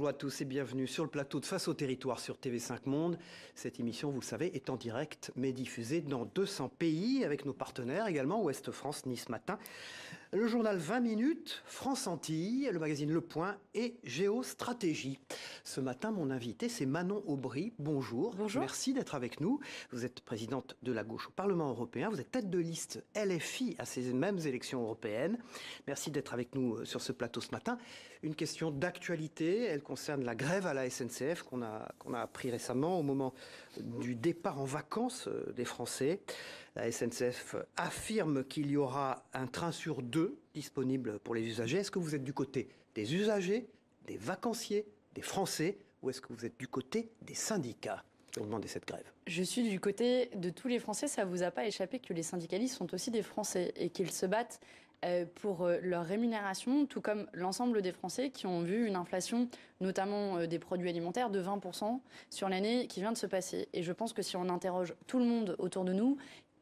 Bonjour à tous et bienvenue sur le plateau de Face au territoire sur TV5 Monde. Cette émission, vous le savez, est en direct mais diffusée dans 200 pays avec nos partenaires également, Ouest France, Nice Matin, le journal 20 minutes, France Antilles, le magazine Le Point et Géostratégie. Ce matin, mon invité, c'est Manon Aubry. Bonjour. Bonjour. Merci d'être avec nous. Vous êtes présidente de la gauche au Parlement européen. Vous êtes tête de liste LFI à ces mêmes élections européennes. Merci d'être avec nous sur ce plateau ce matin. Une question d'actualité. Elle concerne la grève à la SNCF qu'on a appris récemment au moment du départ en vacances des Français. La SNCF affirme qu'il y aura un train sur 2 disponible pour les usagers. Est-ce que vous êtes du côté des usagers, des vacanciers, des Français, ou est-ce que vous êtes du côté des syndicats qui ont demandé cette grève? Je suis du côté de tous les Français. Ça ne vous a pas échappé que les syndicalistes sont aussi des Français et qu'ils se battent pour leur rémunération, tout comme l'ensemble des Français qui ont vu une inflation, notamment des produits alimentaires, de 20% sur l'année qui vient de se passer. Et je pense que si on interroge tout le monde autour de nous,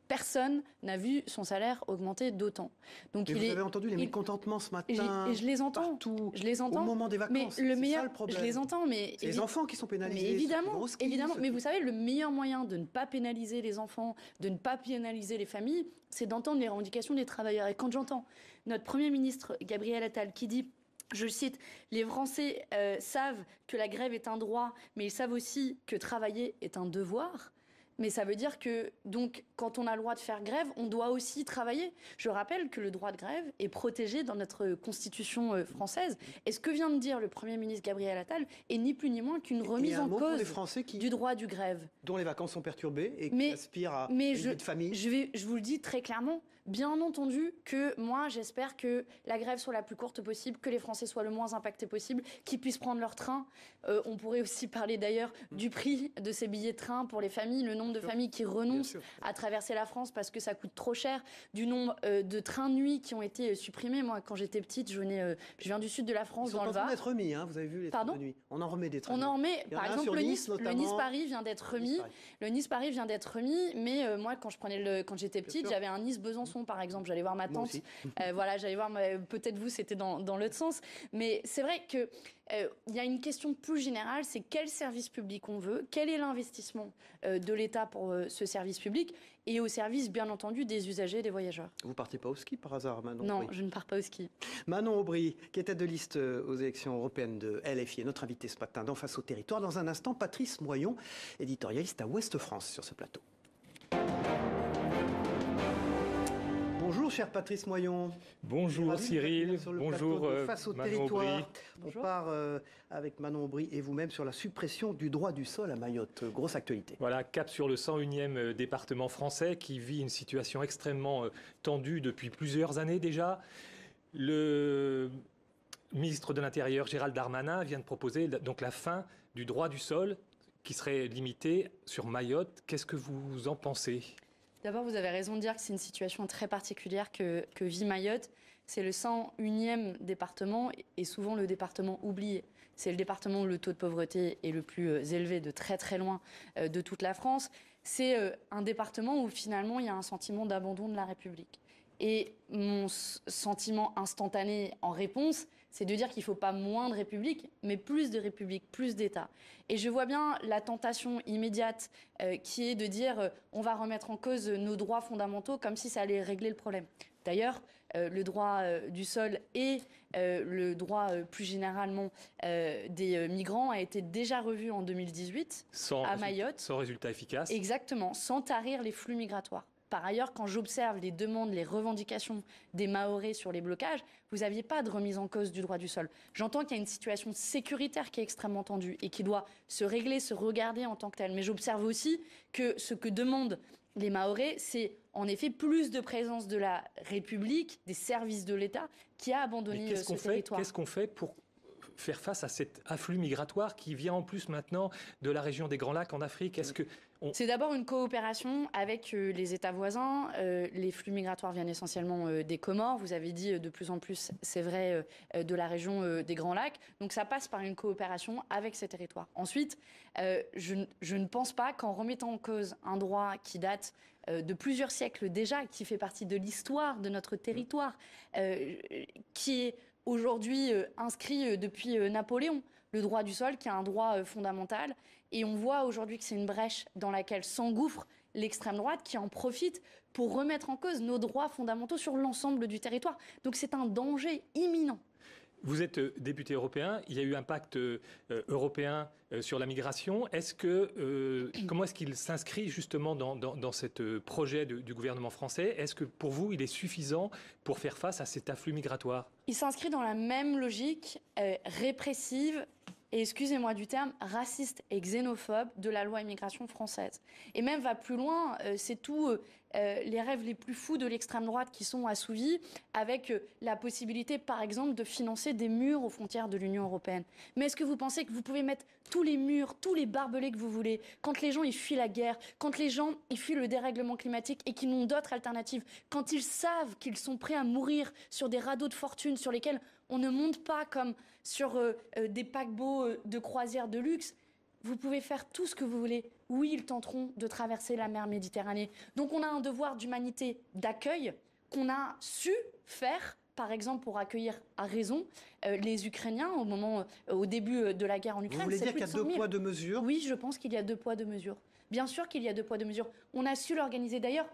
personne n'a vu son salaire augmenter d'autant. Donc vous avez entendu les mécontentements ce matin. Et je les entends. Partout, je les entends. Au moment des vacances. Mais le meilleur, ça, le problème. Je les entends, mais c'est les enfants qui sont pénalisés. Mais évidemment. Mais vous savez, le meilleur moyen de ne pas pénaliser les enfants, de ne pas pénaliser les familles, c'est d'entendre les revendications des travailleurs. Et quand j'entends notre Premier ministre Gabriel Attal qui dit, je cite, les Français savent que la grève est un droit, mais ils savent aussi que travailler est un devoir. Mais ça veut dire que, donc, quand on a le droit de faire grève, on doit aussi travailler. Je rappelle que le droit de grève est protégé dans notre Constitution française. Et ce que vient de dire le Premier ministre Gabriel Attal est ni plus ni moins qu'une remise en cause du droit du grève. Dont les vacances sont perturbées et qui aspirent à une vie de famille. Je vous le dis très clairement, bien entendu que moi, j'espère que la grève soit la plus courte possible, que les Français soient le moins impactés possible, qu'ils puissent prendre leur train. On pourrait aussi parler d'ailleurs du prix de ces billets de train pour les familles, le nombre de familles qui renoncent à traverser la France parce que ça coûte trop cher, du nombre de trains de nuit qui ont été supprimés. Moi, quand j'étais petite, je viens du sud de la France, dans le Var. Ils sont en train d'être remis, hein, vous avez vu les trains de nuit. On en remet des trains. On en remet, par exemple, le Nice-Paris vient d'être remis. Le Nice-Paris vient d'être remis, mais moi, quand j'étais petite, j'avais un Nice-Besançon, par exemple. J'allais voir ma tante. Voilà, j'allais voir, peut-être vous, c'était dans l'autre sens. Mais c'est vrai que il y a une question plus générale, c'est quel service public on veut, quel est l'investissement de l'État pour ce service public et au service, bien entendu, des usagers et des voyageurs. Vous partez pas au ski par hasard, Manon? Non, je ne pars pas au ski. Manon Aubry, qui est tête de liste aux élections européennes de LFI, est notre invité ce matin dans Face au territoire. Dans un instant, Patrice Moyon, éditorialiste à Ouest France sur ce plateau. Bonjour, cher Patrice Moyon. Bonjour Cyril, bonjour Face au Manon territoire. Aubry. On part avec Manon Aubry et vous-même sur la suppression du droit du sol à Mayotte. Grosse actualité. Voilà, cap sur le 101e département français qui vit une situation extrêmement tendue depuis plusieurs années déjà. Le ministre de l'Intérieur, Gérald Darmanin, vient de proposer donc la fin du droit du sol qui serait limité sur Mayotte. Qu'est-ce que vous en pensez ? D'abord, vous avez raison de dire que c'est une situation très particulière que vit Mayotte. C'est le 101e département et souvent le département oublié. C'est le département où le taux de pauvreté est le plus élevé de très très loin de toute la France. C'est un département où finalement il y a un sentiment d'abandon de la République. Et mon sentiment instantané en réponse, c'est de dire qu'il ne faut pas moins de République, mais plus de République, plus d'État. Et je vois bien la tentation immédiate qui est de dire on va remettre en cause nos droits fondamentaux comme si ça allait régler le problème. D'ailleurs, le droit du sol et le droit plus généralement des migrants a été déjà revu en 2018 à Mayotte. Sans résultat efficace. Exactement, sans tarir les flux migratoires. Par ailleurs, quand j'observe les demandes, les revendications des Mahorais sur les blocages, vous n'aviez pas de remise en cause du droit du sol. J'entends qu'il y a une situation sécuritaire qui est extrêmement tendue et qui doit se régler, se regarder en tant que telle. Mais j'observe aussi que ce que demandent les Mahorais, c'est en effet plus de présence de la République, des services de l'État, qui a abandonné ce territoire. Qu'est-ce qu'on fait pour faire face à cet afflux migratoire qui vient en plus maintenant de la région des Grands Lacs en Afrique? C'est d'abord une coopération avec les États voisins. Les flux migratoires viennent essentiellement des Comores. Vous avez dit de plus en plus, c'est vrai, de la région des Grands Lacs. Donc ça passe par une coopération avec ces territoires. Ensuite, je ne pense pas qu'en remettant en cause un droit qui date de plusieurs siècles déjà, qui fait partie de l'histoire de notre territoire, qui est aujourd'hui inscrit depuis Napoléon. le droit du sol, qui est un droit fondamental. Et on voit aujourd'hui que c'est une brèche dans laquelle s'engouffre l'extrême droite, qui en profite pour remettre en cause nos droits fondamentaux sur l'ensemble du territoire. Donc c'est un danger imminent. Vous êtes député européen, il y a eu un pacte européen sur la migration. Comment est-ce qu'il s'inscrit justement dans ce projet du gouvernement français? Est-ce que pour vous, il est suffisant pour faire face à cet afflux migratoire? Il s'inscrit dans la même logique répressive et, excusez-moi du terme, raciste et xénophobe de la loi immigration française. Et même va plus loin, c'est tout les rêves les plus fous de l'extrême droite qui sont assouvis avec la possibilité, par exemple, de financer des murs aux frontières de l'Union européenne. Mais est-ce que vous pensez que vous pouvez mettre tous les murs, tous les barbelés que vous voulez, quand les gens ils fuient la guerre, quand les gens ils fuient le dérèglement climatique et qu'ils n'ont d'autres alternatives, quand ils savent qu'ils sont prêts à mourir sur des radeaux de fortune sur lesquels on ne monte pas comme sur des paquebots de croisière de luxe? Vous pouvez faire tout ce que vous voulez. Oui, ils tenteront de traverser la mer Méditerranée. Donc on a un devoir d'humanité, d'accueil, qu'on a su faire, par exemple pour accueillir à raison les Ukrainiens au début de la guerre en Ukraine. Vous voulez dire qu'il y a 2 poids, 2 mesures? Oui, je pense qu'il y a 2 poids, 2 mesures. Bien sûr qu'il y a 2 poids, 2 mesures. On a su l'organiser. D'ailleurs,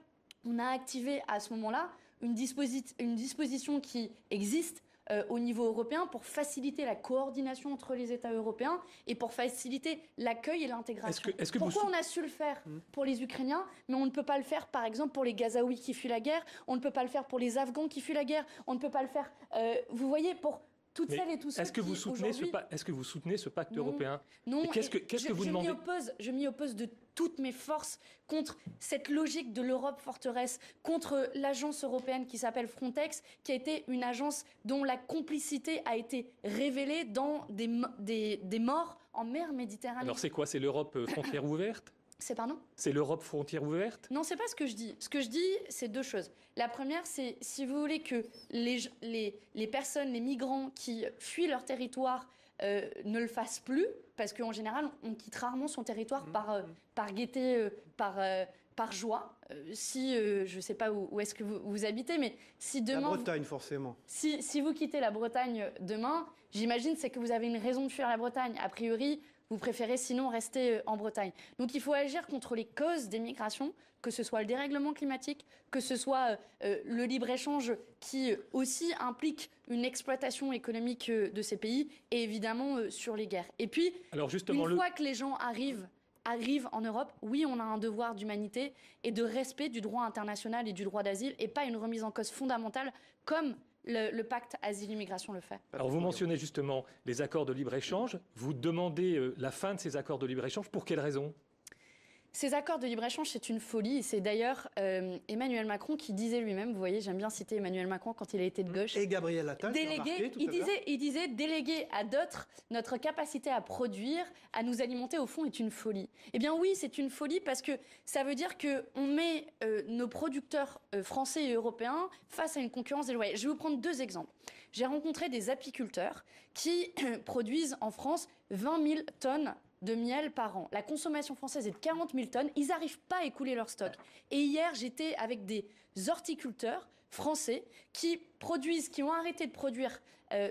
on a activé à ce moment-là une disposition qui existe au niveau européen pour faciliter la coordination entre les États européens et pour faciliter l'accueil et l'intégration. Pourquoi on a su le faire pour les Ukrainiens, mais on ne peut pas le faire, par exemple, pour les Gazaouis qui fuient la guerre, on ne peut pas le faire pour les Afghans qui fuient la guerre, on ne peut pas le faire, vous voyez, pour toutes celles et tous ceux qui aujourd'hui... Est-ce que vous soutenez ce pacte européen? Non. Qu'est-ce que vous demandez? Je m'y oppose de toutes mes forces contre cette logique de l'Europe forteresse, contre l'agence européenne qui s'appelle Frontex, qui a été une agence dont la complicité a été révélée dans des morts en mer Méditerranée. Alors c'est quoi? C'est l'Europe frontière ouverte? C'est l'Europe frontière ouverte? Non, c'est pas ce que je dis. Ce que je dis, c'est 2 choses. La première, c'est si vous voulez que les personnes, les migrants qui fuient leur territoire ne le fassent plus, parce qu'en général, on quitte rarement son territoire par gaieté, par joie. Je ne sais pas où est-ce que vous habitez, mais si demain... La Bretagne, forcément. Si vous quittez la Bretagne demain, j'imagine c'est que vous avez une raison de fuir la Bretagne. A priori, vous préférez sinon rester en Bretagne. Donc il faut agir contre les causes des migrations, que ce soit le dérèglement climatique, que ce soit le libre-échange qui aussi implique une exploitation économique de ces pays, et évidemment sur les guerres. Et puis, une fois que les gens arrivent en Europe, oui, on a un devoir d'humanité et de respect du droit international et du droit d'asile, et pas une remise en cause fondamentale comme le pacte asile-immigration le fait. Alors vous mentionnez justement les accords de libre-échange. Vous demandez la fin de ces accords de libre-échange. Pour quelles raisons? Ces accords de libre-échange, c'est une folie. Et c'est d'ailleurs Emmanuel Macron qui disait lui-même, vous voyez, j'aime bien citer Emmanuel Macron quand il a été de gauche. Et Gabriel Attal, il disait déléguer à d'autres notre capacité à produire, à nous alimenter, au fond, est une folie. Eh bien oui, c'est une folie parce que ça veut dire qu'on met nos producteurs français et européens face à une concurrence déloyale. Je vais vous prendre 2 exemples. J'ai rencontré des apiculteurs qui produisent en France 20 000 tonnes de miel par an. La consommation française est de 40 000 tonnes. Ils n'arrivent pas à écouler leur stock. Et hier, j'étais avec des horticulteurs français qui ont arrêté de produire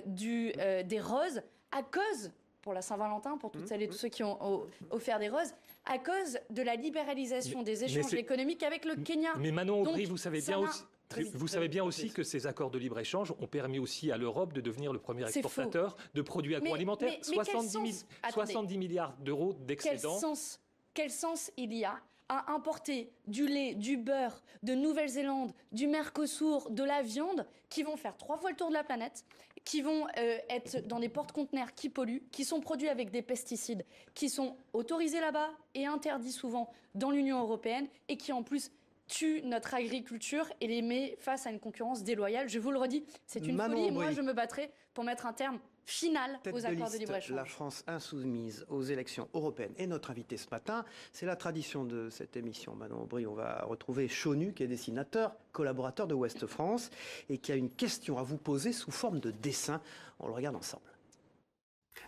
des roses à cause, pour la Saint-Valentin, pour toutes celles et tous ceux qui ont offert des roses, à cause de la libéralisation des échanges économiques avec le Kenya. Mais Manon Aubry, vous savez bien aussi... Vous savez bien aussi que ces accords de libre-échange ont permis aussi à l'Europe de devenir le premier exportateur de produits agroalimentaires. 70 milliards d'euros d'excédents. Quel sens il y a à importer du lait, du beurre, de Nouvelle-Zélande, du Mercosur, de la viande, qui vont faire 3 fois le tour de la planète, qui vont être dans des porte-conteneurs qui polluent, qui sont produits avec des pesticides, qui sont autorisés là-bas et interdits souvent dans l'Union européenne, et qui en plus tue notre agriculture et les met face à une concurrence déloyale. Je vous le redis, c'est une folie. Et moi, je me battrai pour mettre un terme final aux accords de libre-échange. La France insoumise aux élections européennes est notre invité ce matin. C'est la tradition de cette émission. Manon Aubry, on va retrouver Chonu, qui est dessinateur, collaborateur de Ouest France, et qui a une question à vous poser sous forme de dessin. On le regarde ensemble.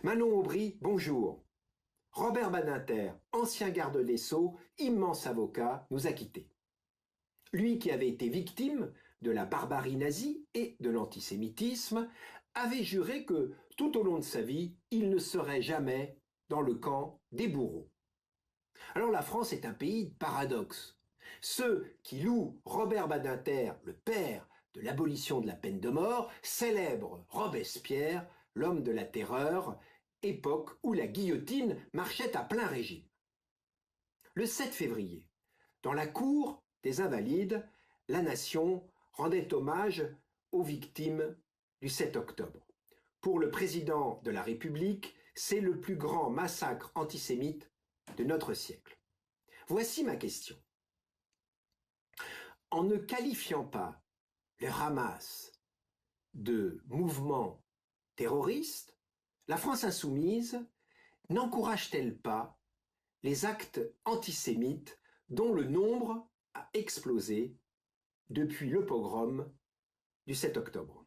Manon Aubry, bonjour. Robert Badinter, ancien garde des Sceaux, immense avocat, nous a quittés. Lui qui avait été victime de la barbarie nazie et de l'antisémitisme, avait juré que tout au long de sa vie, il ne serait jamais dans le camp des bourreaux. Alors la France est un pays de paradoxes. Ceux qui louent Robert Badinter, le père de l'abolition de la peine de mort, célèbrent Robespierre, l'homme de la terreur, époque où la guillotine marchait à plein régime. Le 7 février, dans la cour des Invalides, la nation rendait hommage aux victimes du 7 octobre. Pour le président de la République, c'est le plus grand massacre antisémite de notre siècle. Voici ma question. En ne qualifiant pas le Hamas de mouvement terroriste, la France insoumise n'encourage-t-elle pas les actes antisémites dont le nombre a explosé depuis le pogrom du 7 octobre?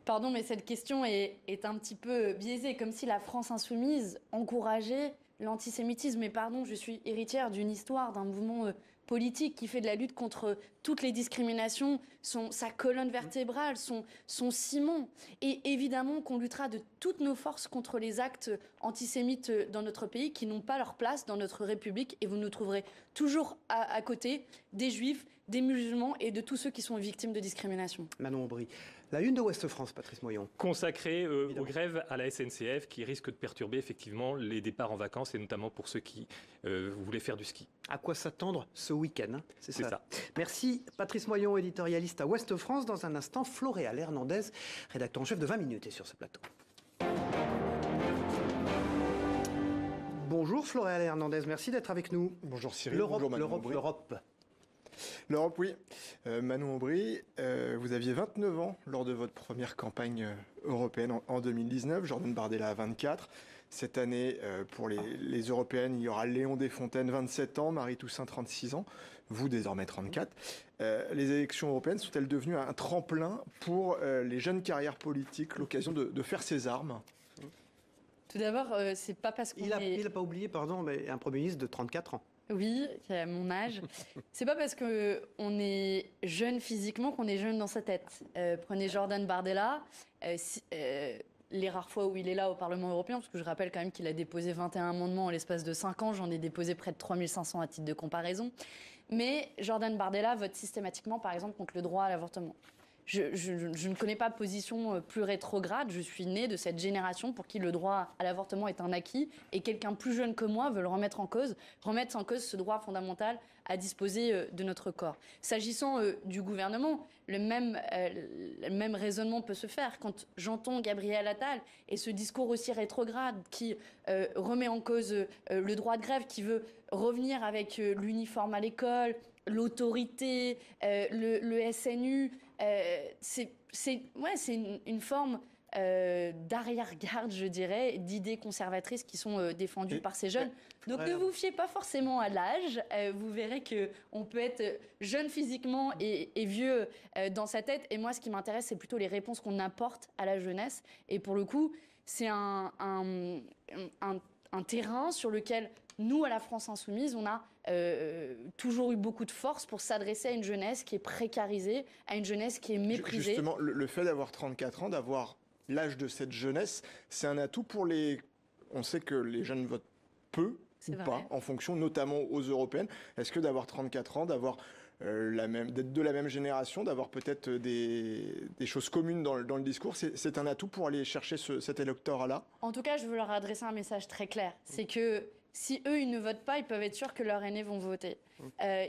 Pardon, mais cette question est un petit peu biaisée, comme si la France insoumise encourageait l'antisémitisme. Mais pardon, je suis héritière d'une histoire, d'un mouvement politique qui fait de la lutte contre toutes les discriminations sa colonne vertébrale, son ciment. Et évidemment qu'on luttera de toutes nos forces contre les actes antisémites dans notre pays qui n'ont pas leur place dans notre République. Et vous nous trouverez toujours à côté des juifs, des musulmans et de tous ceux qui sont victimes de discrimination. Manon Aubry. La une de Ouest France, Patrice Moyon. Consacrée aux grèves à la SNCF qui risquent de perturber effectivement les départs en vacances et notamment pour ceux qui voulaient faire du ski. À quoi s'attendre ce week-end, hein, C'est ça. Merci Patrice Moyon, éditorialiste à Ouest France. Dans un instant, Floréal Hernandez, rédacteur en chef de 20 minutes, est sur ce plateau. Bonjour Floréal Hernandez, merci d'être avec nous. Bonjour Cyril, bonjour Manon Aubry. L'Europe, oui. Manon Aubry, vous aviez 29 ans lors de votre première campagne européenne en 2019, Jordan Bardella a 24. Cette année, pour les européennes, il y aura Léon Desfontaines, 27 ans, Marie Toussaint, 36 ans, vous désormais 34. Les élections européennes sont-elles devenues un tremplin pour les jeunes carrières politiques, l'occasion de faire ses armes ? Tout d'abord, c'est pas parce qu'on Il n'a pas oublié, pardon, mais un Premier ministre de 34 ans. Oui, qui a mon âge. C'est pas parce qu'on est jeune physiquement qu'on est jeune dans sa tête. Prenez Jordan Bardella, les rares fois où il est là au Parlement européen, parce que je rappelle quand même qu'il a déposé 21 amendements en l'espace de 5 ans, j'en ai déposé près de 3500 à titre de comparaison. Mais Jordan Bardella vote systématiquement, par exemple, contre le droit à l'avortement. Je ne connais pas position plus rétrograde. Je suis née de cette génération pour qui le droit à l'avortement est un acquis et quelqu'un plus jeune que moi veut le remettre en cause ce droit fondamental à disposer de notre corps. S'agissant du gouvernement, le même raisonnement peut se faire. Quand j'entends Gabriel Attal et ce discours aussi rétrograde qui remet en cause le droit de grève, qui veut revenir avec l'uniforme à l'école, l'autorité, le SNU, c'est une forme d'arrière-garde, je dirais, d'idées conservatrices qui sont défendues par ces jeunes. Donc ne vous fiez pas forcément à l'âge. Vous verrez qu'on peut être jeune physiquement et vieux dans sa tête. Et moi, ce qui m'intéresse, c'est plutôt les réponses qu'on apporte à la jeunesse. Et pour le coup, c'est un terrain sur lequel nous, à la France Insoumise, on a toujours eu beaucoup de force pour s'adresser à une jeunesse qui est précarisée, à une jeunesse qui est méprisée. Justement, le fait d'avoir 34 ans, d'avoir l'âge de cette jeunesse, c'est un atout pour les... On sait que les jeunes votent peu ou pas, en fonction, notamment aux européennes. Est-ce que d'avoir 34 ans, d'avoir d'être de la même génération, d'avoir peut-être des choses communes dans le discours, c'est un atout pour aller chercher cet électorat-là? En tout cas, je veux leur adresser un message très clair. C'est que si eux, ils ne votent pas, ils peuvent être sûrs que leurs aînés vont voter.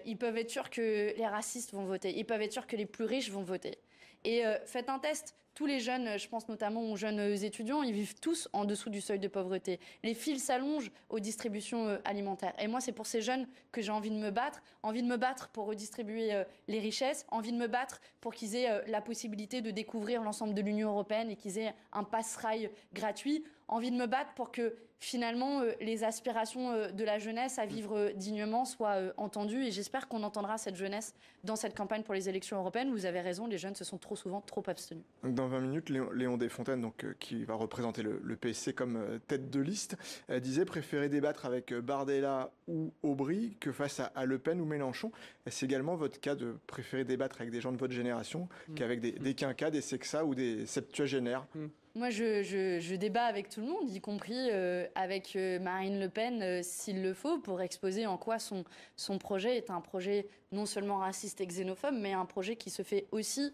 Ils peuvent être sûrs que les racistes vont voter. Ils peuvent être sûrs que les plus riches vont voter. Et faites un test. Tous les jeunes, je pense notamment aux jeunes étudiants, ils vivent tous en dessous du seuil de pauvreté. Les fils s'allongent aux distributions alimentaires. Et moi, c'est pour ces jeunes que j'ai envie de me battre pour redistribuer les richesses, envie de me battre pour qu'ils aient la possibilité de découvrir l'ensemble de l'Union européenne et qu'ils aient un passe-rail gratuit, envie de me battre pour que finalement les aspirations de la jeunesse à vivre dignement soient entendues. Et j'espère qu'on entendra cette jeunesse dans cette campagne pour les élections européennes. Vous avez raison, les jeunes se sont trop souvent trop abstenus. Dans dans 20 minutes, Léon Desfontaines, donc, qui va représenter le PSC comme tête de liste, disait préférer débattre avec Bardella ou Aubry que face à Le Pen ou Mélenchon. Est-ce également votre cas de préférer débattre avec des gens de votre génération qu'avec des quinquas, des sexas ou des septuagénaires? Moi, je débat avec tout le monde, y compris avec Marine Le Pen, s'il le faut, pour exposer en quoi son projet est un projet non seulement raciste et xénophobe, mais un projet qui se fait aussi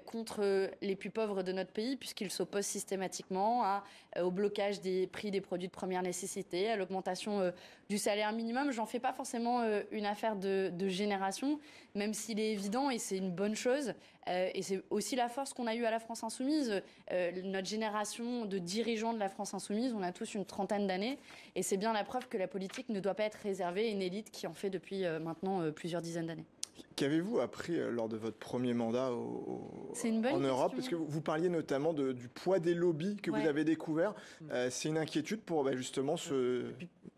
contre les plus pauvres de notre pays, puisqu'il s'oppose systématiquement au blocage des prix des produits de première nécessité, à l'augmentation du salaire minimum. J'en fais pas forcément une affaire de génération, même s'il est évident, et c'est une bonne chose, et c'est aussi la force qu'on a eue à la France Insoumise. Notre génération de dirigeants de la France Insoumise, on a tous une trentaine d'années, et c'est bien la preuve que la politique ne doit pas être réservée à une élite qui en fait depuis maintenant plusieurs dizaines d'années. Qu'avez-vous appris lors de votre premier mandat en Europe? Parce que vous parliez notamment du poids des lobbies que vous avez découvert. C'est une inquiétude pour justement ce...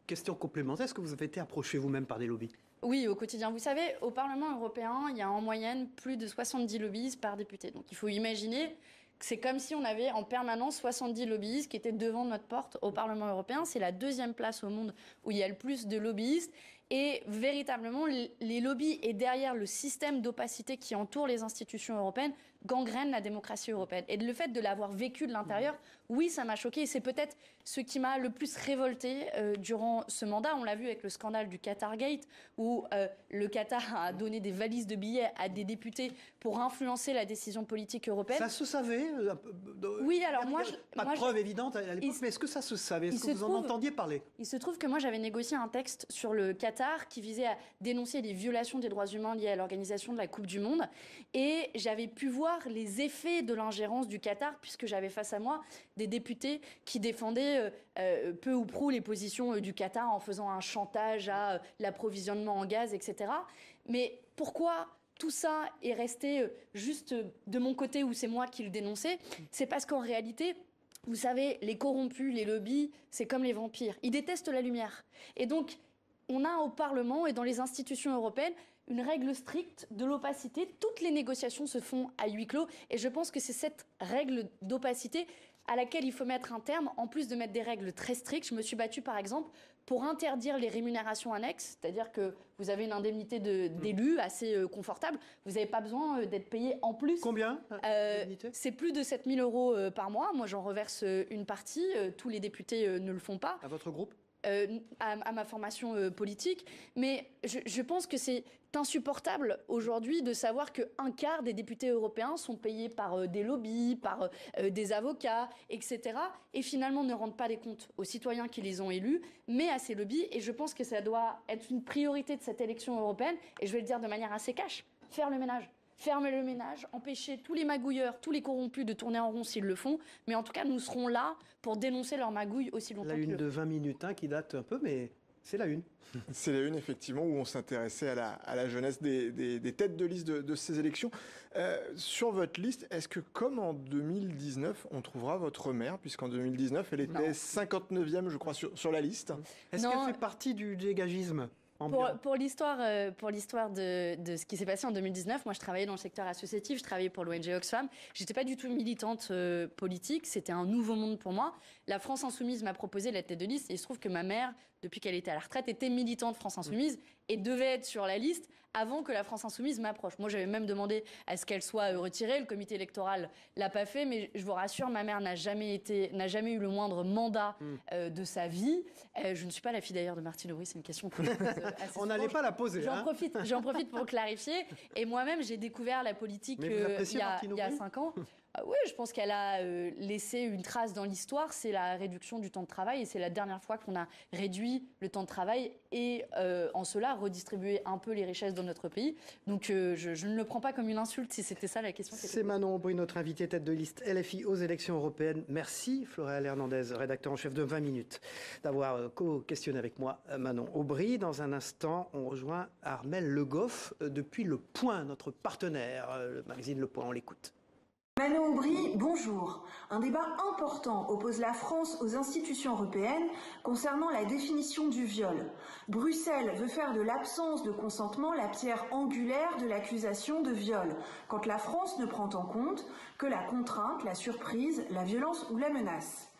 Question complémentaire, est-ce que vous avez été approché vous-même par des lobbies? Oui, au quotidien. Vous savez, au Parlement européen, il y a en moyenne plus de 70 lobbyistes par député. Donc il faut imaginer que c'est comme si on avait en permanence 70 lobbyistes qui étaient devant notre porte au Parlement européen. C'est la deuxième place au monde où il y a le plus de lobbyistes. Et véritablement, les lobbies et derrière le système d'opacité qui entoure les institutions européennes gangrènent la démocratie européenne. Et le fait de l'avoir vécu de l'intérieur, oui, ça m'a choqué. Et c'est peut-être ce qui m'a le plus révolté durant ce mandat. On l'a vu avec le scandale du Qatargate, où le Qatar a donné des valises de billets à des députés pour influencer la décision politique européenne. Ça se savait? Oui, alors moi... Pas de preuve évidente à l'époque, mais est-ce que ça se savait? Est-ce que vous en entendiez parler? Il se trouve que moi, j'avais négocié un texte sur le Qatar qui visait à dénoncer les violations des droits humains liées à l'organisation de la Coupe du Monde. Et j'avais pu voir les effets de l'ingérence du Qatar, puisque j'avais face à moi des députés qui défendaient peu ou prou les positions du Qatar en faisant un chantage à l'approvisionnement en gaz, etc. Mais pourquoi tout ça est resté juste de mon côté où c'est moi qui le dénonçais? C'est parce qu'en réalité, vous savez, les corrompus, les lobbies, c'est comme les vampires. Ils détestent la lumière. Et donc, on a au Parlement et dans les institutions européennes une règle stricte de l'opacité. Toutes les négociations se font à huis clos. Et je pense que c'est cette règle d'opacité à laquelle il faut mettre un terme, en plus de mettre des règles très strictes. Je me suis battue, par exemple, pour interdire les rémunérations annexes, c'est-à-dire que vous avez une indemnité d'élu assez confortable, vous n'avez pas besoin d'être payé en plus. Combien c'est plus de 7 000 euros par mois. Moi, j'en reverse une partie. Tous les députés ne le font pas. À votre groupe? À ma formation politique. Mais je pense que c'est insupportable aujourd'hui de savoir qu'un quart des députés européens sont payés par des lobbies, par des avocats, etc. Et finalement ne rendent pas des comptes aux citoyens qui les ont élus, mais à ces lobbies. Et je pense que ça doit être une priorité de cette élection européenne. Et je vais le dire de manière assez cash, faire le ménage. Fermer le ménage, empêcher tous les magouilleurs, tous les corrompus de tourner en rond s'ils le font. Mais en tout cas, nous serons là pour dénoncer leur magouille aussi longtemps La une de 20 minutes, qui date un peu, mais c'est la une. C'est la une, effectivement, où on s'intéressait à la jeunesse des têtes de liste de ces élections. Sur votre liste, est-ce que, comme en 2019, on trouvera votre mère, puisqu'en 2019, elle était 59e, je crois, sur la liste? Est-ce qu'elle fait partie du dégagisme? Pour l'histoire de ce qui s'est passé en 2019, moi je travaillais dans le secteur associatif, je travaillais pour l'ONG Oxfam. J'étais pas du tout militante politique, c'était un nouveau monde pour moi. La France Insoumise m'a proposé la tête de liste et il se trouve que ma mère, depuis qu'elle était à la retraite, était militante France Insoumise et devait être sur la liste avant que la France Insoumise m'approche. Moi, j'avais même demandé à ce qu'elle soit retirée. Le comité électoral l'a pas fait, mais je vous rassure, ma mère n'a jamais eu le moindre mandat de sa vie. Je ne suis pas la fille d'ailleurs de Martine Aubry, c'est une question que on n'allait pas la poser. J'en profite pour clarifier. Et moi-même, j'ai découvert la politique il y a 5 ans. Oui, je pense qu'elle a laissé une trace dans l'histoire. C'est la réduction du temps de travail et c'est la dernière fois qu'on a réduit le temps de travail et en cela redistribué un peu les richesses dans notre pays. Donc je ne le prends pas comme une insulte si c'était ça la question. C'est Manon Aubry, notre invitée tête de liste LFI aux élections européennes. Merci Floréal Hernandez, rédacteur en chef de 20 minutes, d'avoir co-questionné avec moi Manon Aubry. Dans un instant, on rejoint Armelle Le Goff depuis Le Point, notre partenaire, le magazine Le Point. On l'écoute. Manon Aubry, bonjour. Un débat important oppose la France aux institutions européennes concernant la définition du viol. Bruxelles veut faire de l'absence de consentement la pierre angulaire de l'accusation de viol, quand la France ne prend en compte que la contrainte, la surprise, la violence ou la menace.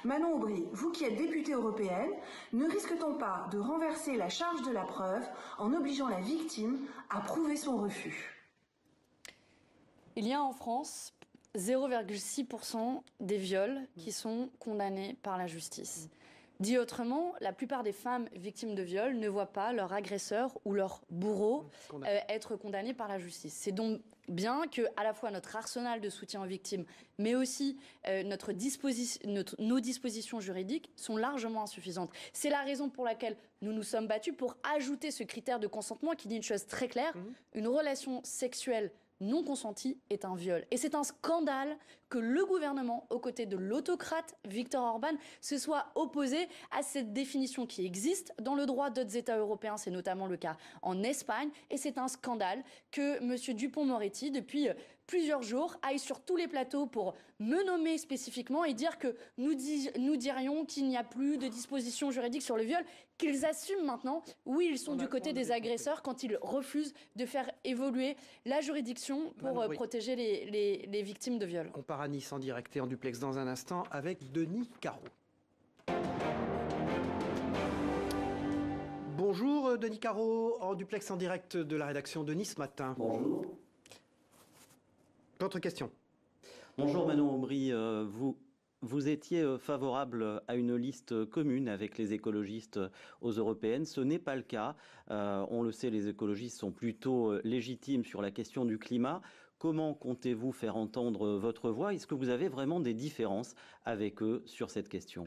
Manon Aubry, vous qui êtes députée européenne, ne risque-t-on pas de renverser la charge de la preuve en obligeant la victime à prouver son refus ? Il y a en France 0,6% des viols qui sont condamnés par la justice. Dit autrement, la plupart des femmes victimes de viols ne voient pas leur agresseur ou leur bourreau être condamnés par la justice. C'est donc bien que à la fois notre arsenal de soutien aux victimes, mais aussi nos dispositions juridiques sont largement insuffisantes. C'est la raison pour laquelle nous nous sommes battus pour ajouter ce critère de consentement qui dit une chose très claire, une relation sexuelle non consenti est un viol. Et c'est un scandale que le gouvernement, aux côtés de l'autocrate Viktor Orban, se soit opposé à cette définition qui existe dans le droit d'autres États européens. C'est notamment le cas en Espagne. Et c'est un scandale que M. Dupond-Moretti, depuis plusieurs jours, aille sur tous les plateaux pour me nommer spécifiquement et dire que nous dirions qu'il n'y a plus de dispositions juridiques sur le viol, qu'ils assument maintenant. Oui, ils sont du côté des agresseurs quand ils refusent de faire évoluer la juridiction pour protéger les victimes de viol. On part à Nice en direct et en duplex dans un instant avec Denis Caro. Bonjour Denis Caro, en duplex en direct de la rédaction de Nice Matin. Bonjour. Votre question. Bonjour Manon Aubry, vous étiez favorable à une liste commune avec les écologistes aux européennes. Ce n'est pas le cas. On le sait, les écologistes sont plutôt légitimes sur la question du climat. Comment comptez-vous faire entendre votre voix? Est-ce que vous avez vraiment des différences avec eux sur cette question?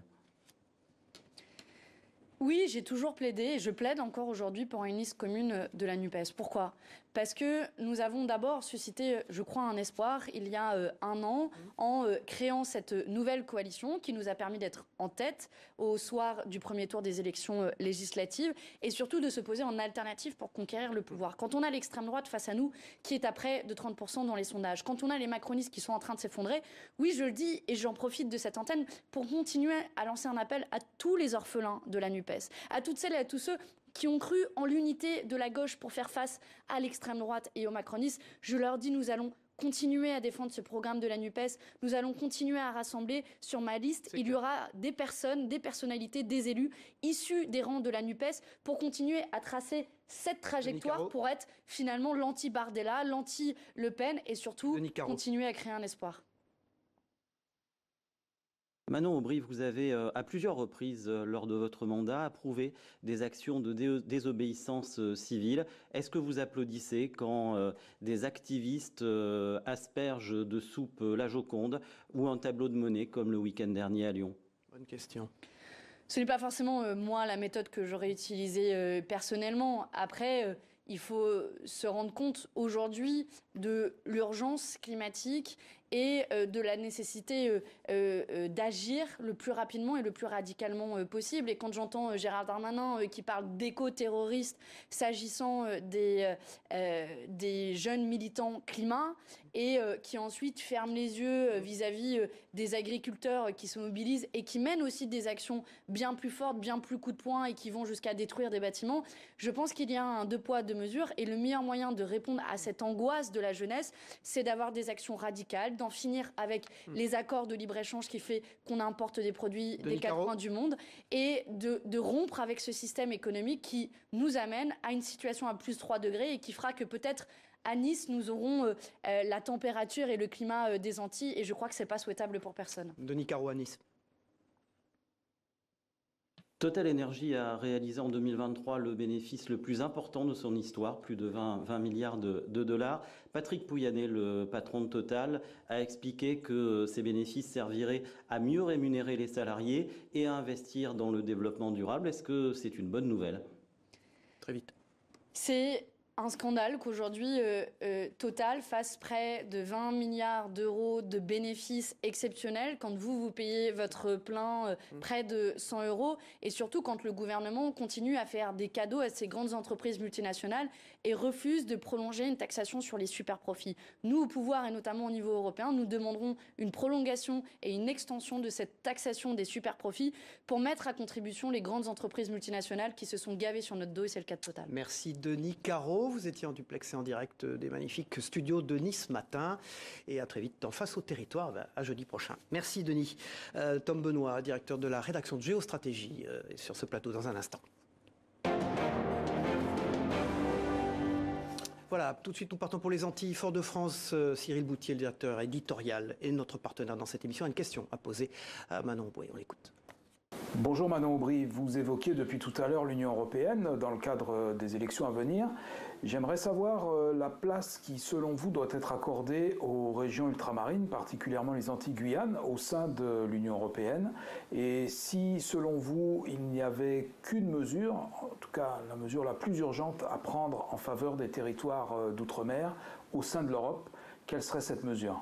Oui, j'ai toujours plaidé et je plaide encore aujourd'hui pour une liste commune de la NUPES. Pourquoi ? Parce que nous avons d'abord suscité, je crois, un espoir il y a un an en créant cette nouvelle coalition qui nous a permis d'être en tête au soir du premier tour des élections législatives et surtout de se poser en alternative pour conquérir le pouvoir. Quand on a l'extrême droite face à nous qui est à près de 30% dans les sondages, quand on a les macronistes qui sont en train de s'effondrer, oui, je le dis et j'en profite de cette antenne pour continuer à lancer un appel à tous les orphelins de la NUPES, à toutes celles et à tous ceux qui ont cru en l'unité de la gauche pour faire face à l'extrême droite et aux macronistes. Je leur dis, nous allons continuer à défendre ce programme de la NUPES. Nous allons continuer à rassembler sur ma liste. Il y aura des personnes, des personnalités, des élus issus des rangs de la NUPES pour continuer à tracer cette trajectoire pour être finalement l'anti-Bardella, l'anti-Le Pen et surtout continuer à créer un espoir. Manon Aubry, vous avez à plusieurs reprises lors de votre mandat approuvé des actions de désobéissance civile. Est-ce que vous applaudissez quand des activistes aspergent de soupe la Joconde ou un tableau de Monet comme le week-end dernier à Lyon? Bonne question. Ce n'est pas forcément moi la méthode que j'aurais utilisée personnellement. Après, il faut se rendre compte aujourd'hui de l'urgence climatique et de la nécessité d'agir le plus rapidement et le plus radicalement possible. Et quand j'entends Gérald Darmanin qui parle d'éco-terroristes s'agissant des jeunes militants climat et qui ensuite ferme les yeux vis-à-vis des agriculteurs qui se mobilisent et qui mènent aussi des actions bien plus fortes, bien plus coup de poing et qui vont jusqu'à détruire des bâtiments, je pense qu'il y a un deux poids, deux mesures. Et le meilleur moyen de répondre à cette angoisse de la jeunesse, c'est d'avoir des actions radicales, d'en finir avec les accords de libre-échange qui fait qu'on importe des produits des quatre coins du monde et de rompre avec ce système économique qui nous amène à une situation à plus 3 degrés et qui fera que peut-être à Nice, nous aurons la température et le climat des Antilles et je crois que ce n'est pas souhaitable pour personne. Denis Caro à Nice. Total Energy a réalisé en 2023 le bénéfice le plus important de son histoire, plus de 20 milliards de dollars. Patrick Pouyanné, le patron de Total, a expliqué que ces bénéfices serviraient à mieux rémunérer les salariés et à investir dans le développement durable. Est-ce que c'est une bonne nouvelle? Très vite. C'est un scandale qu'aujourd'hui Total fasse près de 20 milliards d'euros de bénéfices exceptionnels quand vous payez votre plein près de 100 euros et surtout quand le gouvernement continue à faire des cadeaux à ces grandes entreprises multinationales et refuse de prolonger une taxation sur les superprofits. Nous, au pouvoir et notamment au niveau européen, nous demanderons une prolongation et une extension de cette taxation des superprofits pour mettre à contribution les grandes entreprises multinationales qui se sont gavées sur notre dos et c'est le cas de Total. Merci Denis Caro. Vous étiez en duplex et en direct des magnifiques studios de Nice ce matin. Et à très vite dans Face au territoire, à jeudi prochain. Merci Denis. Tom Benoît, directeur de la rédaction de Géostratégie, est sur ce plateau dans un instant. Voilà, tout de suite nous partons pour les Antilles. Fort-de-France, Cyril Boutier, le directeur éditorial, et notre partenaire dans cette émission, a une question à poser à Manon Aubry. On l'écoute. Bonjour Manon Aubry, vous évoquiez depuis tout à l'heure l'Union européenne dans le cadre des élections à venir. J'aimerais savoir la place qui, selon vous, doit être accordée aux régions ultramarines, particulièrement les Antilles-Guyane, au sein de l'Union européenne. Et si, selon vous, il n'y avait qu'une mesure, en tout cas la mesure la plus urgente à prendre en faveur des territoires d'outre-mer au sein de l'Europe, quelle serait cette mesure ?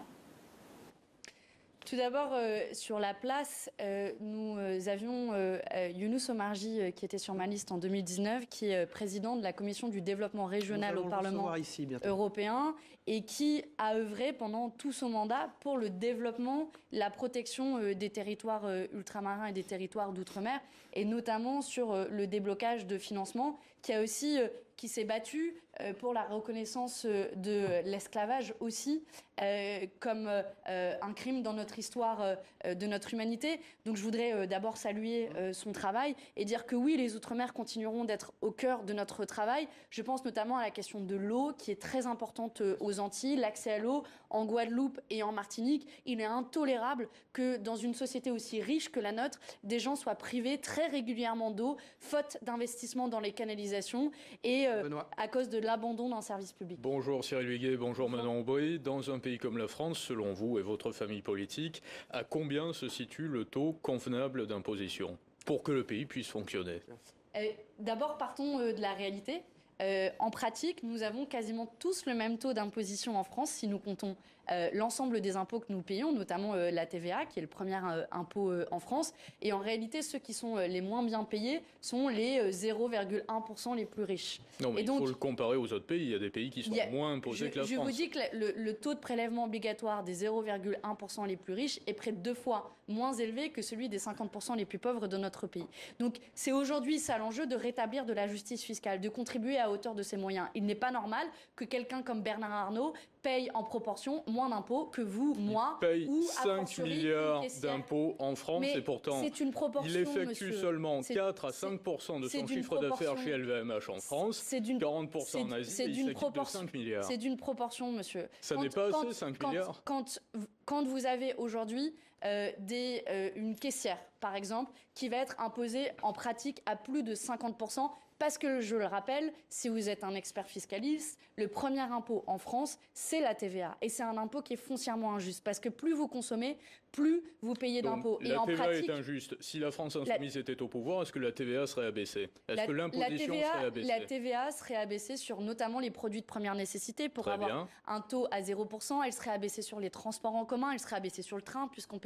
Tout d'abord, sur la place, nous avions Younous Omarjee, qui était sur ma liste en 2019, qui est président de la Commission du développement régional au Parlement européen et qui a œuvré pendant tout son mandat pour le développement, la protection des territoires ultramarins et des territoires d'outre-mer, et notamment sur le déblocage de financement, qui s'est battu pour la reconnaissance de l'esclavage aussi comme un crime dans notre histoire de notre humanité. Donc je voudrais d'abord saluer son travail et dire que oui, les Outre-mer continueront d'être au cœur de notre travail. Je pense notamment à la question de l'eau qui est très importante aux Antilles, l'accès à l'eau en Guadeloupe et en Martinique. Il est intolérable que dans une société aussi riche que la nôtre, des gens soient privés très régulièrement d'eau, faute d'investissement dans les canalisations et à cause de l'abandon d'un service public. Bonjour Cyril Huguet, bonjour Manon Aubry. Dans un pays comme la France, selon vous et votre famille politique, à combien se situe le taux convenable d'imposition pour que le pays puisse fonctionner ? D'abord, partons de la réalité. En pratique, nous avons quasiment tous le même taux d'imposition en France si nous comptons l'ensemble des impôts que nous payons, notamment la TVA, qui est le premier impôt en France. Et en réalité, ceux qui sont les moins bien payés sont les 0,1% les plus riches. Non, mais il faut le comparer aux autres pays. Il y a des pays qui sont moins imposés que la France. Je vous dis que le taux de prélèvement obligatoire des 0,1% les plus riches est près de 2 fois moins élevé que celui des 50% les plus pauvres de notre pays. Donc c'est aujourd'hui ça l'enjeu de rétablir de la justice fiscale, de contribuer à hauteur de ses moyens. Il n'est pas normal que quelqu'un comme Bernard Arnault paye en proportion moins d'impôts que vous, moi, paye ou 5 milliards d'impôts en France et pourtant il effectue seulement 4 à 5% de son chiffre d'affaires chez LVMH en France, 40% en Asie, il s'équipe de 5 milliards. C'est d'une proportion, monsieur. Ça n'est pas assez, 5 milliards. Quand vous avez aujourd'hui une caissière, par exemple, qui va être imposée en pratique à plus de 50%, parce que, je le rappelle, si vous êtes un expert fiscaliste, le premier impôt en France, c'est la TVA. Et c'est un impôt qui est foncièrement injuste. Parce que plus vous consommez, plus vous payez d'impôts. La TVA est injuste. Si la France insoumise était au pouvoir, est-ce que la TVA serait abaissée ? Est-ce que l'imposition serait abaissée ? La TVA serait abaissée sur notamment les produits de première nécessité pour avoir un taux à 0%. Elle serait abaissée sur les transports en commun. Elle serait abaissée sur le train, puisqu'on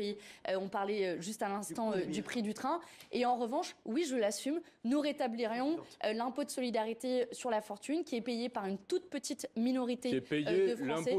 on parlait juste à l'instant du prix du train. Et en revanche, oui, je l'assume, nous rétablirions l'impôt de solidarité sur la fortune qui est payé par une toute petite minorité de Français.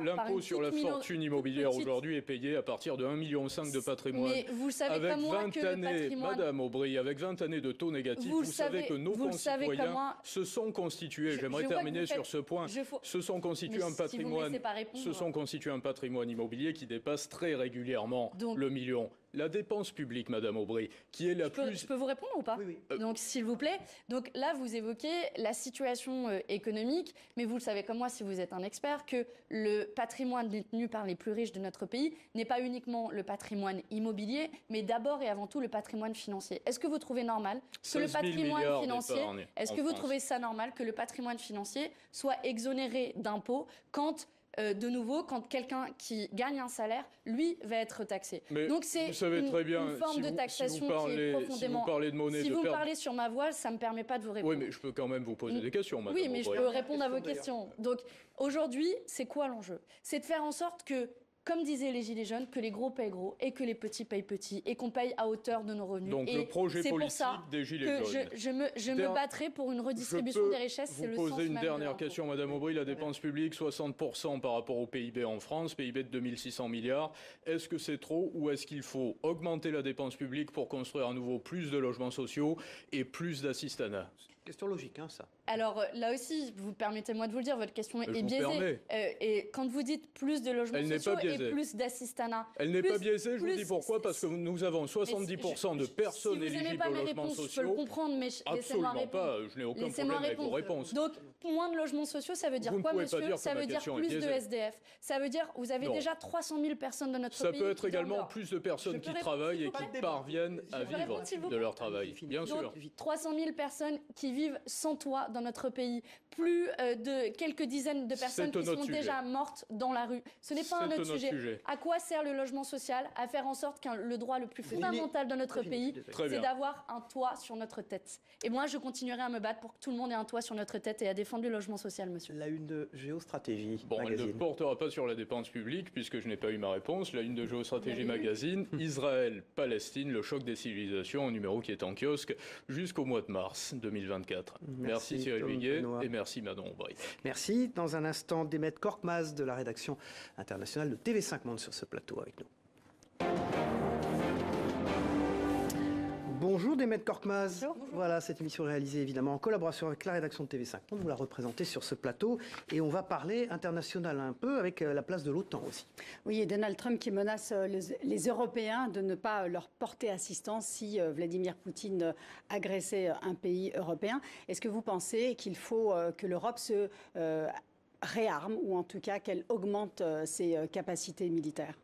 L'impôt sur la fortune immobilière aujourd'hui est payé à partir de 1,5 million de patrimoine. Mais vous savez comme moi que le patrimoine... Madame Aubry, avec 20 années de taux négatifs, vous savez que nos concitoyens se sont constitués, j'aimerais terminer sur ce point, se sont constitués un patrimoine immobilier qui dépasse très régulièrement le million. La dépense publique, Madame Aubry, qui est la plus... Je peux vous répondre ou pas ? Oui. Donc, s'il vous plaît. Donc là, vous évoquez la situation économique, mais vous le savez comme moi, si vous êtes un expert, que le patrimoine détenu par les plus riches de notre pays n'est pas uniquement le patrimoine immobilier, mais d'abord et avant tout le patrimoine financier. Est-ce que vous trouvez normal que le patrimoine financier... Est-ce que vous trouvez ça normal que le patrimoine financier soit exonéré d'impôts quand de nouveau, quand quelqu'un qui gagne un salaire, lui, va être taxé. Mais donc c'est une forme de taxation qui est profondément... Si vous parlez de monnaie... Si vous me parlez sur ma voile, ça ne me permet pas de vous répondre. Oui, mais je peux quand même vous poser des questions, madame. Oui, mais je peux répondre à vos questions. Donc aujourd'hui, c'est quoi l'enjeu? C'est de faire en sorte que, comme disaient les Gilets jaunes, que les gros payent gros et que les petits payent petits et qu'on paye à hauteur de nos revenus. Donc et le projet politique des Gilets jaunes. Je me battrai pour une redistribution des richesses. C'est le sens même. Vous posez une dernière question, madame Aubry. La dépense publique, 60% par rapport au PIB en France, PIB de 2600 milliards. Est-ce que c'est trop ou est-ce qu'il faut augmenter la dépense publique pour construire à nouveau plus de logements sociaux et plus d'assistanat? Question logique, hein, ça. Alors là aussi, vous permettez-moi de vous le dire, votre question est biaisée. Et quand vous dites plus de logements sociaux et plus d'assistanat... Elle n'est pas biaisée, je vous dis pourquoi, parce que nous avons 70% de personnes éligibles aux logements sociaux. Je peux le comprendre, mais laissez-moi répondre. Pas, je n'ai aucun problème avec vos réponses. Donc, moins de logements sociaux, ça veut dire quoi, monsieur? Ça veut dire plus de SDF. Ça veut dire, vous avez déjà 300 000 personnes dans notre pays. Ça peut être également plus de personnes qui travaillent et qui parviennent à vivre de leur travail, bien sûr. 300 000 personnes qui vivent sans toit dans notre pays, plus de quelques dizaines de personnes qui sont déjà mortes dans la rue. Ce n'est pas un autre sujet. À quoi sert le logement social? À faire en sorte que le droit le plus fondamental de notre pays, c'est d'avoir un toit sur notre tête. Et moi, je continuerai à me battre pour que tout le monde ait un toit sur notre tête et à défendre le logement social, monsieur. La une de Géostratégie Bon, Magazine. Elle ne portera pas sur la dépense publique, puisque je n'ai pas eu ma réponse. La une de Géostratégie Magazine, Israël, Palestine, le choc des civilisations, un numéro qui est en kiosque jusqu'au mois de mars 2024. Merci Cyril Viguier et merci Manon Aubry. Merci. Dans un instant, Demet Korkmaz de la rédaction internationale de TV5 Monde sur ce plateau avec nous. Bonjour Demet Korkmaz. Bonjour. Voilà, cette émission réalisée évidemment en collaboration avec la rédaction de TV5 Monde. Vous la représentez sur ce plateau et on va parler international un peu avec la place de l'OTAN aussi. Oui, et Donald Trump qui menace les Européens de ne pas leur porter assistance si Vladimir Poutine agressait un pays européen. Est-ce que vous pensez qu'il faut que l'Europe se réarme ou en tout cas qu'elle augmente ses capacités militaires?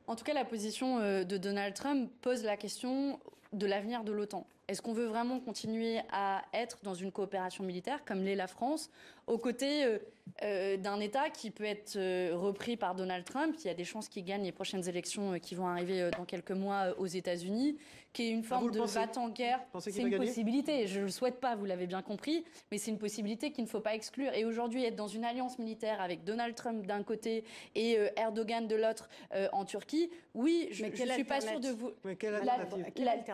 En tout cas, la position de Donald Trump pose la question de l'avenir de l'OTAN. Est-ce qu'on veut vraiment continuer à être dans une coopération militaire, comme l'est la France, aux côtés d'un État qui peut être repris par Donald Trump? Il y a des chances qu'il gagne les prochaines élections qui vont arriver dans quelques mois aux États-Unis, qui est une forme de va-t-en-guerre. C'est une possibilité. Je ne le souhaite pas, vous l'avez bien compris, mais c'est une possibilité qu'il ne faut pas exclure. Et aujourd'hui, être dans une alliance militaire avec Donald Trump d'un côté et Erdogan de l'autre en Turquie, oui, je ne suis pas sûre de vous...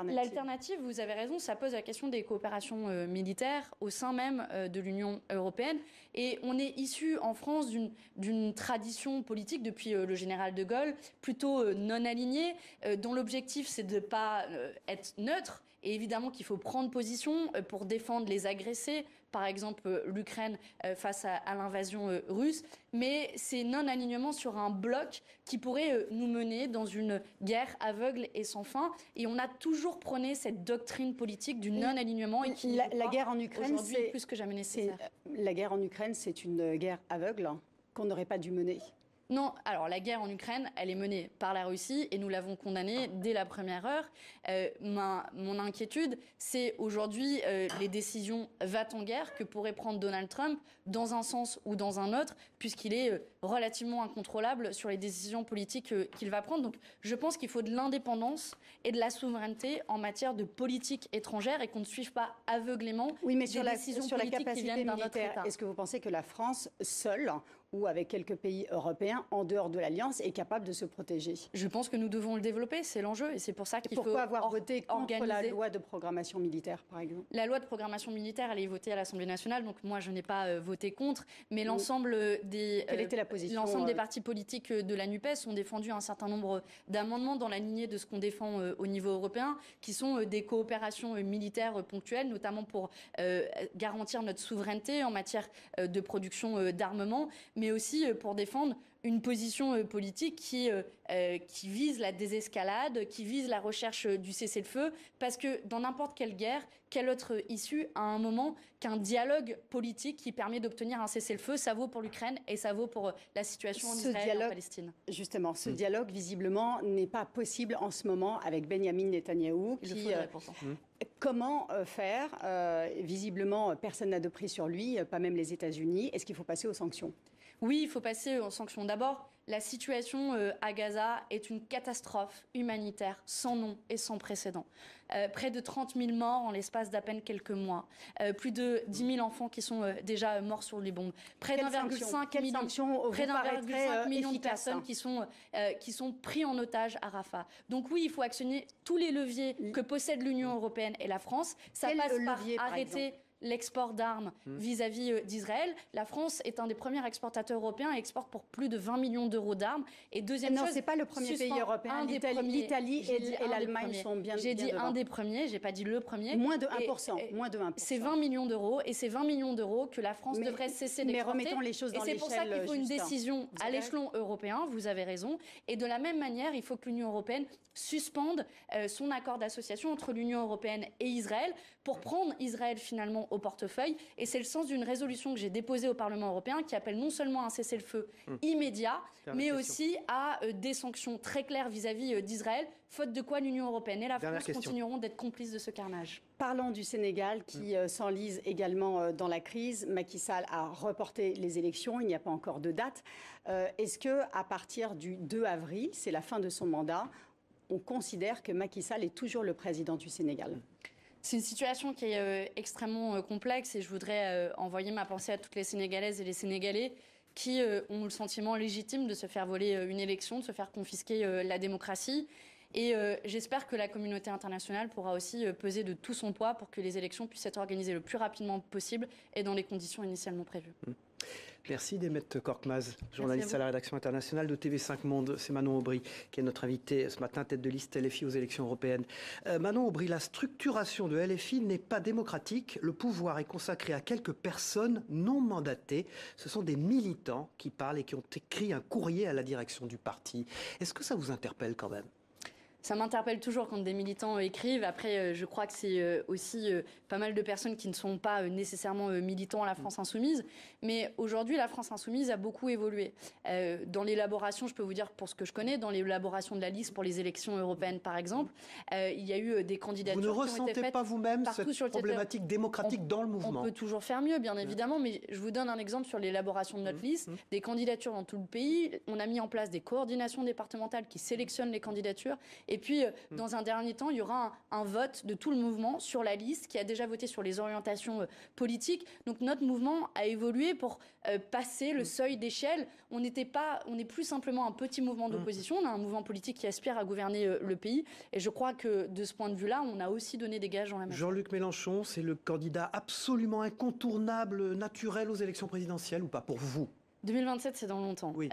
L'alternative, vous avez raison, ça pose la question des coopérations militaires au sein même de l'Union européenne. Et on est issu en France d'une tradition politique depuis le général de Gaulle, plutôt non alignée, dont l'objectif c'est de ne pas être neutre. Et évidemment qu'il faut prendre position pour défendre les agressés, par exemple l'Ukraine face à l'invasion russe. Mais c'est non-alignement sur un bloc qui pourrait nous mener dans une guerre aveugle et sans fin. Et on a toujours prôné cette doctrine politique du non-alignement. Et qui la guerre en Ukraine, c'est plus que jamais nécessaire. La guerre en Ukraine, c'est une guerre aveugle qu'on n'aurait pas dû mener. Non, alors la guerre en Ukraine, elle est menée par la Russie et nous l'avons condamnée dès la première heure. Mon inquiétude, c'est aujourd'hui les décisions va-t-en-guerre que pourrait prendre Donald Trump dans un sens ou dans un autre, puisqu'il est relativement incontrôlable sur les décisions politiques qu'il va prendre. Donc je pense qu'il faut de l'indépendance et de la souveraineté en matière de politique étrangère et qu'on ne suive pas aveuglément des décisions politiques qui viennent d'un autre État. Est-ce que vous pensez que la France, seule, ou avec quelques pays européens en dehors de l'Alliance, est capable de se protéger? Je pense que nous devons le développer, c'est l'enjeu, et c'est pour ça qu'il faut Pourquoi avoir voté contre la loi de programmation militaire, par exemple? La loi de programmation militaire, elle est votée à l'Assemblée nationale, donc moi je n'ai pas voté contre, mais l'ensemble des l'ensemble des partis politiques de la NUPES ont défendu un certain nombre d'amendements dans la lignée de ce qu'on défend au niveau européen, qui sont des coopérations militaires ponctuelles, notamment pour garantir notre souveraineté en matière de production d'armement, mais aussi pour défendre une position politique qui vise la désescalade, qui vise la recherche du cessez-le-feu, parce que dans n'importe quelle guerre, quelle autre issue à un moment qu'un dialogue politique qui permet d'obtenir un cessez-le-feu, ça vaut pour l'Ukraine et ça vaut pour la situation en Israël et en Palestine. Justement, ce dialogue, visiblement, n'est pas possible en ce moment avec Benyamin Netanyahou. Comment faire visiblement, personne n'a de prise sur lui, pas même les États-Unis. Est-ce qu'il faut passer aux sanctions? Oui, il faut passer aux sanctions. D'abord, la situation à Gaza est une catastrophe humanitaire sans nom et sans précédent. Près de 30 000 morts en l'espace d'à peine quelques mois. Plus de 10 000 enfants qui sont déjà morts sur les bombes. Près d'1,5 million de personnes qui sont pris en otage à Rafah. Donc oui, il faut actionner tous les leviers que possède l'Union européenne et la France. Ça passe par arrêter l'export d'armes vis-à-vis d'Israël. La France est un des premiers exportateurs européens et exporte pour plus de 20 millions d'euros d'armes. Et deuxième chose, c'est pas le premier pays européen. L'Italie et l'Allemagne sont bien. J'ai dit un des premiers, j'ai pas dit le premier. Moins de 1%. Moins de 1%. C'est 20 millions d'euros et c'est 20 millions d'euros que la France devrait cesser d'exporter. Mais remettons les choses dans l'échelle. Et c'est pour ça qu'il faut une décision à l'échelon européen. Vous avez raison. Et de la même manière, il faut que l'Union européenne suspende son accord d'association entre l'Union européenne et Israël pour prendre Israël finalement au portefeuille. Et c'est le sens d'une résolution que j'ai déposée au Parlement européen qui appelle non seulement à un cessez-le-feu immédiat, mais aussi à des sanctions très claires vis-à-vis d'Israël, faute de quoi l'Union européenne et la France continueront d'être complices de ce carnage. Parlons du Sénégal qui s'enlise également dans la crise. Macky Sall a reporté les élections, il n'y a pas encore de date. Est-ce qu'à partir du 2 avril, c'est la fin de son mandat, on considère que Macky Sall est toujours le président du Sénégal ? C'est une situation qui est extrêmement complexe et je voudrais envoyer ma pensée à toutes les Sénégalaises et les Sénégalais qui ont le sentiment légitime de se faire voler une élection, de se faire confisquer la démocratie. Et j'espère que la communauté internationale pourra aussi peser de tout son poids pour que les élections puissent être organisées le plus rapidement possible et dans les conditions initialement prévues. Merci Demet Korkmaz, journaliste à la rédaction internationale de TV5 Monde. C'est Manon Aubry qui est notre invitée ce matin, tête de liste LFI aux élections européennes. Manon Aubry, la structuration de LFI n'est pas démocratique. Le pouvoir est consacré à quelques personnes non mandatées. Ce sont des militants qui parlent et qui ont écrit un courrier à la direction du parti. Est-ce que ça vous interpelle quand même ? Ça m'interpelle toujours quand des militants écrivent. Après, je crois que c'est aussi pas mal de personnes qui ne sont pas nécessairement militants à la France Insoumise. Mais aujourd'hui, la France Insoumise a beaucoup évolué. Dans l'élaboration, je peux vous dire pour ce que je connais, dans l'élaboration de la liste pour les élections européennes, par exemple, il y a eu des candidatures qui ont été faites. Vous ne ressentez pas vous-même cette problématique démocratique dans le mouvement ? On peut toujours faire mieux, bien évidemment. Mais je vous donne un exemple sur l'élaboration de notre liste. Des candidatures dans tout le pays. On a mis en place des coordinations départementales qui sélectionnent les candidatures. Et puis, dans un dernier temps, il y aura un vote de tout le mouvement sur la liste qui a déjà voté sur les orientations politiques. Donc notre mouvement a évolué pour passer le seuil d'échelle. On n'est plus simplement un petit mouvement d'opposition, on a un mouvement politique qui aspire à gouverner le pays. Et je crois que de ce point de vue-là, on a aussi donné des gages dans la matière. Jean-Luc Mélenchon, c'est le candidat absolument incontournable, naturel aux élections présidentielles ou pas pour vous ? 2027, c'est dans longtemps. Oui.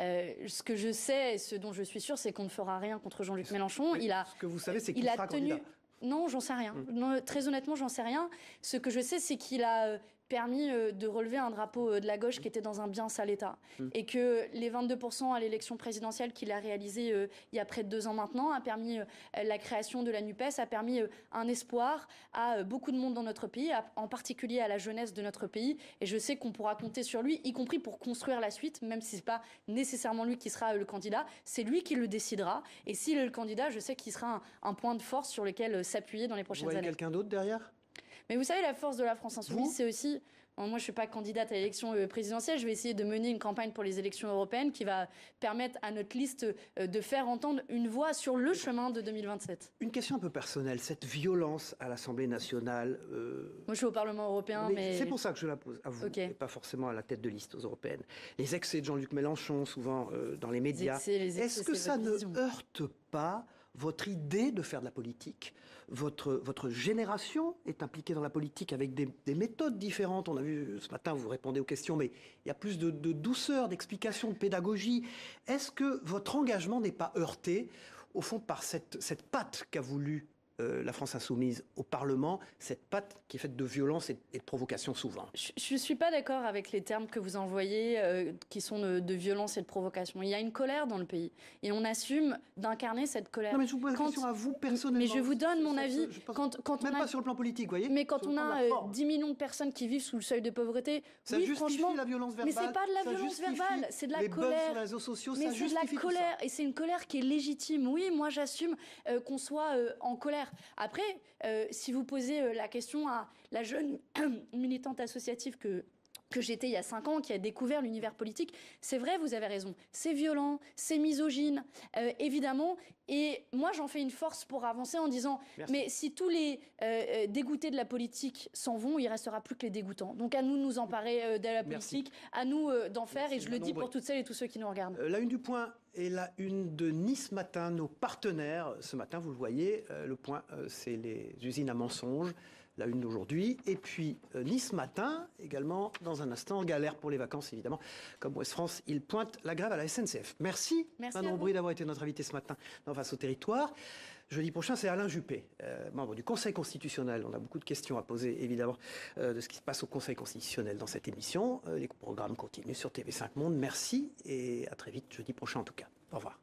Ce que je sais et ce dont je suis sûre, c'est qu'on ne fera rien contre Jean-Luc Mélenchon. Ce que vous savez, c'est qu'il sera candidat. Non, j'en sais rien. Non, très honnêtement, j'en sais rien. Ce que je sais, c'est qu'il a permis de relever un drapeau de la gauche qui était dans un bien sale état. Et que les 22% à l'élection présidentielle qu'il a réalisé il y a près de 2 ans maintenant a permis la création de la NUPES, a permis un espoir à beaucoup de monde dans notre pays, en particulier à la jeunesse de notre pays. Et je sais qu'on pourra compter sur lui, y compris pour construire la suite, même si ce n'est pas nécessairement lui qui sera le candidat. C'est lui qui le décidera. Et s'il est le candidat, je sais qu'il sera un point de force sur lequel s'appuyer dans les prochaines années. Vous voyez quelqu'un d'autre derrière ? Mais vous savez, la force de la France Insoumise, c'est aussi... Moi, je ne suis pas candidate à l'élection présidentielle. Je vais essayer de mener une campagne pour les élections européines qui va permettre à notre liste de faire entendre une voix sur le chemin de 2027. Une question un peu personnelle. Cette violence à l'Assemblée nationale... Moi, je suis au Parlement européen, mais... C'est pour ça que je la pose à vous, et pas forcément à la tête de liste aux européennes. Les excès de Jean-Luc Mélenchon, souvent dans les médias. Est-ce que ça ne heurte pas votre idée de faire de la politique ? Votre génération est impliquée dans la politique avec des méthodes différentes. On a vu ce matin, vous répondez aux questions, mais il y a plus de douceur, d'explication, de pédagogie. Est-ce que votre engagement n'est pas heurté, au fond, par cette patte qu'a voulu la France Insoumise au Parlement, cette patte qui est faite de violence et de provocation souvent? Je ne suis pas d'accord avec les termes que vous envoyez, qui sont de violence et de provocation. Il y a une colère dans le pays et on assume d'incarner cette colère. Non, mais je vous pose la question à vous personnellement. Mais je vous donne mon avis. Même pas sur le plan politique, vous voyez. Mais quand on a 10 millions de personnes qui vivent sous le seuil de pauvreté, ça justifie la violence verbale. Mais c'est pas de la violence verbale, c'est de la colère. Sur les réseaux sociaux, mais c'est de la colère et c'est une colère qui est légitime. Oui, moi j'assume qu'on soit en colère. Après, si vous posez la question à la jeune militante associative que que j'étais il y a 5 ans, qui a découvert l'univers politique. C'est vrai, vous avez raison. C'est violent, c'est misogyne, évidemment. Et moi, j'en fais une force pour avancer en disant, mais si tous les dégoûtés de la politique s'en vont, il ne restera plus que les dégoûtants. Donc à nous de nous emparer de la politique, à nous d'en faire. Et je le dis pour toutes celles et tous ceux qui nous regardent. La une du Point et la une de Nice Matin, nos partenaires. Ce matin, vous le voyez, le Point, c'est les usines à mensonges. La une d'aujourd'hui. Et puis Nice Matin, également, dans un instant, galère pour les vacances, évidemment. Comme Ouest France, il pointe la grève à la SNCF. Merci Manon Aubry d'avoir été notre invité ce matin dans Face au Territoire. Jeudi prochain, c'est Alain Juppé, membre du Conseil constitutionnel. On a beaucoup de questions à poser, évidemment, de ce qui se passe au Conseil constitutionnel dans cette émission. Les programmes continuent sur TV5 Monde. Merci et à très vite, jeudi prochain en tout cas. Au revoir.